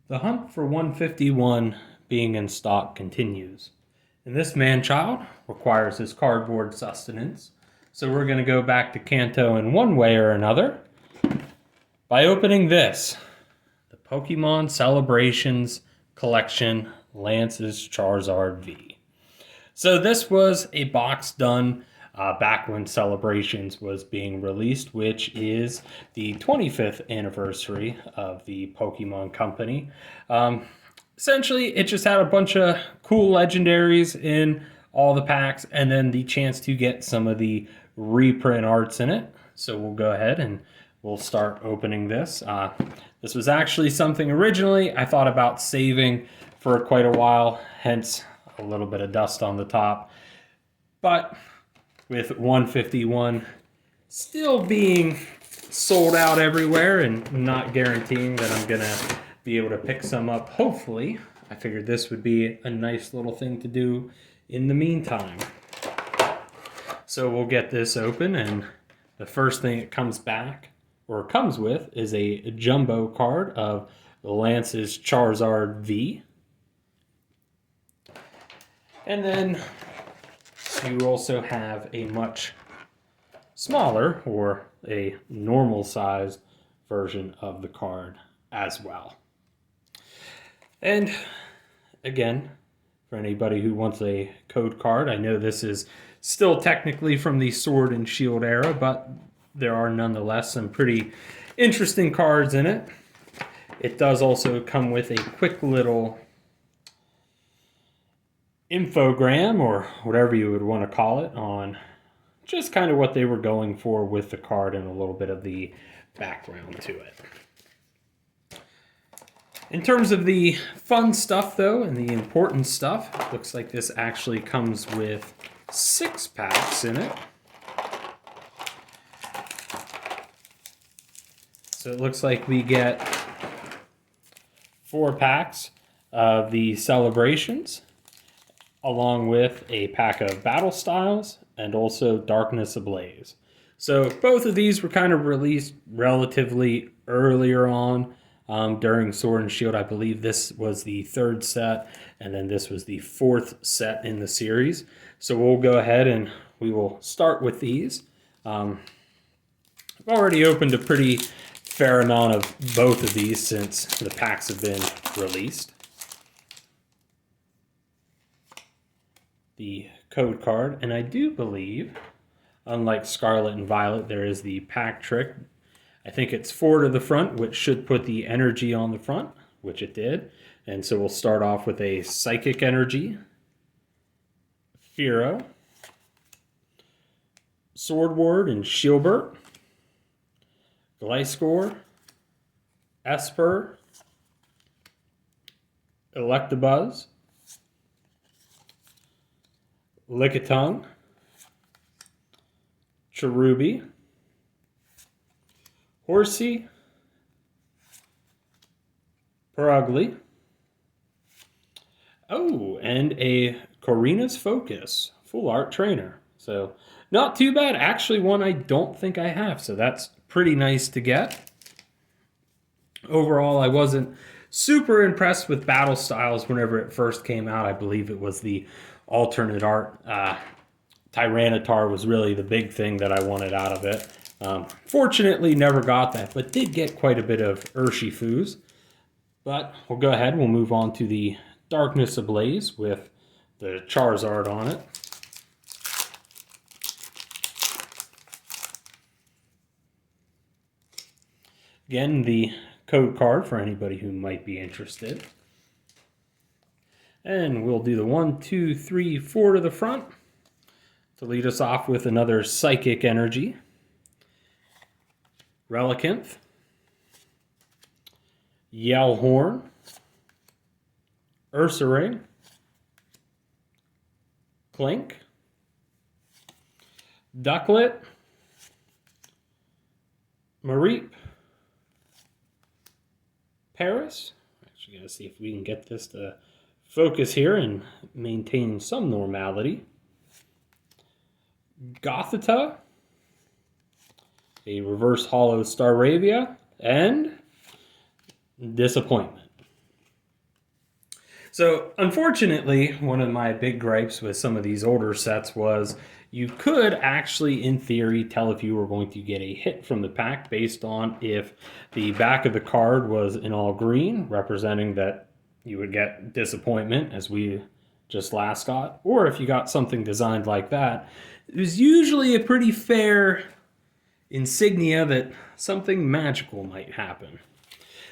The hunt for 151 being in stock continues. And this man-child requires his cardboard sustenance. So we're going to go back to Kanto in one way or another by opening this. The Pokemon Celebrations Collection Lance's Charizard V. So this was a box done back when Celebrations was being released, which is the 25th anniversary of the Pokemon Company. Essentially, it just had a bunch of cool legendaries in all the packs, and then the chance to get some of the reprint arts in it. So we'll go ahead and we'll start opening this. This was actually something originally I thought about saving for quite a while, hence a little bit of dust on the top. But with 151 still being sold out everywhere and not guaranteeing that I'm going to be able to pick some up, hopefully, I figured this would be a nice little thing to do in the meantime. So we'll get this open, and the first thing it comes with is a jumbo card of Lance's Charizard V. And then you also have a much smaller or a normal sized version of the card as well. And again, for anybody who wants a code card, I know this is still technically from the Sword and Shield era, but there are nonetheless some pretty interesting cards in it. It does also come with a quick little infogram, or whatever you would want to call it, on just kind of what they were going for with the card and a little bit of the background to it. In terms of the fun stuff, though, and the important stuff, it looks like this actually comes with 6 packs in it. So it looks like we get 4 packs of the Celebrations, along with a pack of Battle Styles and also Darkness Ablaze. So both of these were kind of released relatively earlier on during Sword and Shield. I believe this was the 3rd set, and then this was the 4th set in the series. So we'll go ahead and we will start with these. I've already opened a pretty fair amount of both of these since the packs have been released. The code card, and I do believe, unlike Scarlet and Violet, there is the pack trick. I think it's 4 to the front, which should put the energy on the front, which it did. And so we'll start off with a Psychic Energy, Fearow, Swordward and Shieldbert, Gliscor, Esper, Electabuzz, Lickitung, Cherubi, Horsey, Purugly, and a Corina's Focus Full Art Trainer. So not too bad. Actually, one I don't think I have, so that's pretty nice to get. Overall, I wasn't super impressed with Battle Styles whenever it first came out. I believe it was the alternate art. Tyranitar was really the big thing that I wanted out of it. Fortunately, never got that, but did get quite a bit of Urshifu's. But we'll go ahead, we'll move on to the Darkness Ablaze with the Charizard on it. Again, the code card for anybody who might be interested. And we'll do the 1, 2, 3, 4 to the front to lead us off with another Psychic Energy, Relicanth, Yellhorn, Ursaring, Clink, Ducklet, Mareep, Paris. Actually, going to see if we can get this to focus here and maintain some normality. Gothita, a reverse hollow Staravia, and Disappointment. So, unfortunately, one of my big gripes with some of these older sets was you could actually, in theory, tell if you were going to get a hit from the pack based on if the back of the card was in all green, representing that you would get disappointment, as we just last got, or if you got something designed like that. It was usually a pretty fair insignia that something magical might happen.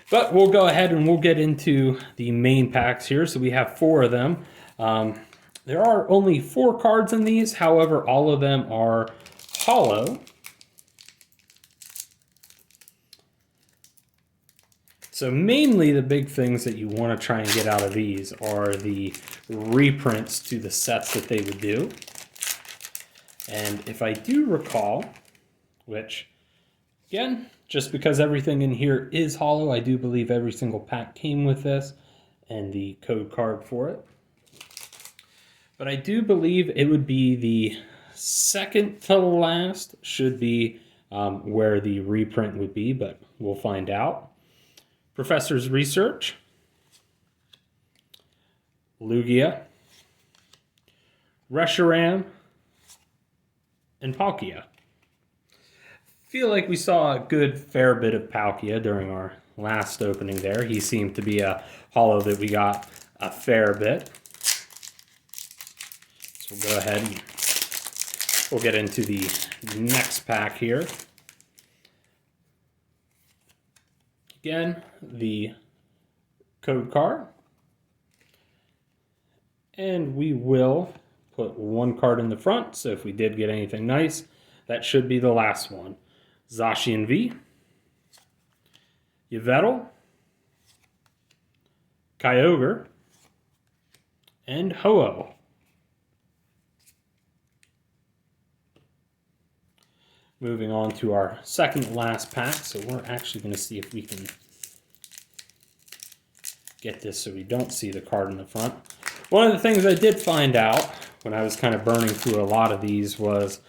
But we'll go ahead and we'll get into the main packs here. So we have 4 of them. There are only 4 cards in these. However, all of them are hollow. So mainly the big things that you want to try and get out of these are the reprints to the sets that they would do. And if I do recall, which, again, just because everything in here is hollow, I do believe every single pack came with this and the code card for it. But I do believe it would be the second to last should be where the reprint would be, but we'll find out. Professor's Research, Lugia, Reshiram, and Palkia. Feel like we saw a good fair bit of Palkia during our last opening there. He seemed to be a hollow that we got a fair bit. So we'll go ahead and we'll get into the next pack here. Again, the code card. And we will put 1 card in the front, so if we did get anything nice, that should be the last one. Zacian V, Yveltal, Kyogre, and Ho-Oh. Moving on to our second last pack, so we're actually going to see if we can get this so we don't see the card in the front. One of the things I did find out when I was kind of burning through a lot of these was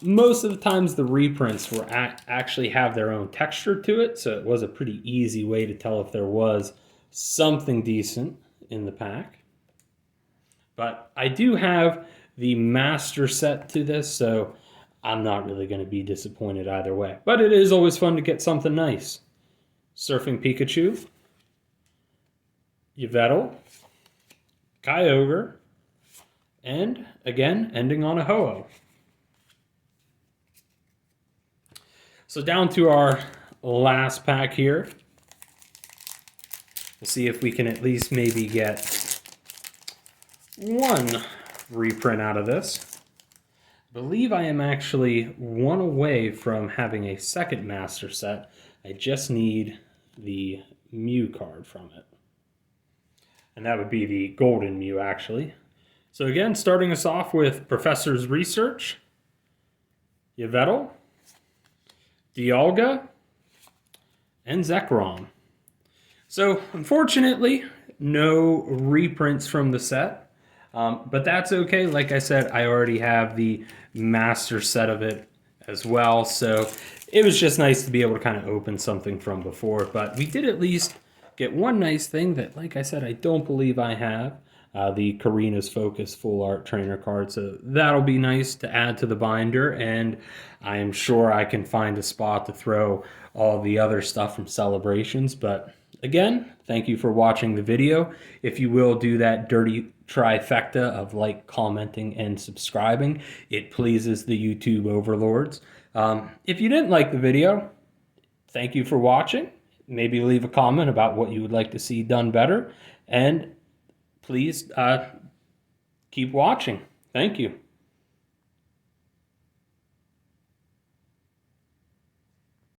most of the times the reprints were actually have their own texture to it, so it was a pretty easy way to tell if there was something decent in the pack. But I do have the master set to this, so I'm not really going to be disappointed either way. But it is always fun to get something nice. Surfing Pikachu, Yveltal, Kyogre, and again, ending on a Ho-Oh. So down to our last pack here. We'll see if we can at least maybe get 1 reprint out of this. I believe I am actually 1 away from having a second master set. I just need the Mew card from it. And that would be the Golden Mew, actually. So again, starting us off with Professor's Research, Yveltal, Dialga, and Zekrom. So, unfortunately, no reprints from the set, but that's okay. Like I said, I already have the master set of it as well, so it was just nice to be able to kind of open something from before, but we did at least get one nice thing that, like I said, I don't believe I have. The Karina's Focus Full Art Trainer card, so that'll be nice to add to the binder, and I am sure I can find a spot to throw all the other stuff from Celebrations. But again, thank you for watching the video. If you will do that dirty trifecta of like, commenting, and subscribing, it pleases the YouTube overlords. If you didn't like the video, thank you for watching. Maybe leave a comment about what you would like to see done better, and please keep watching. Thank you.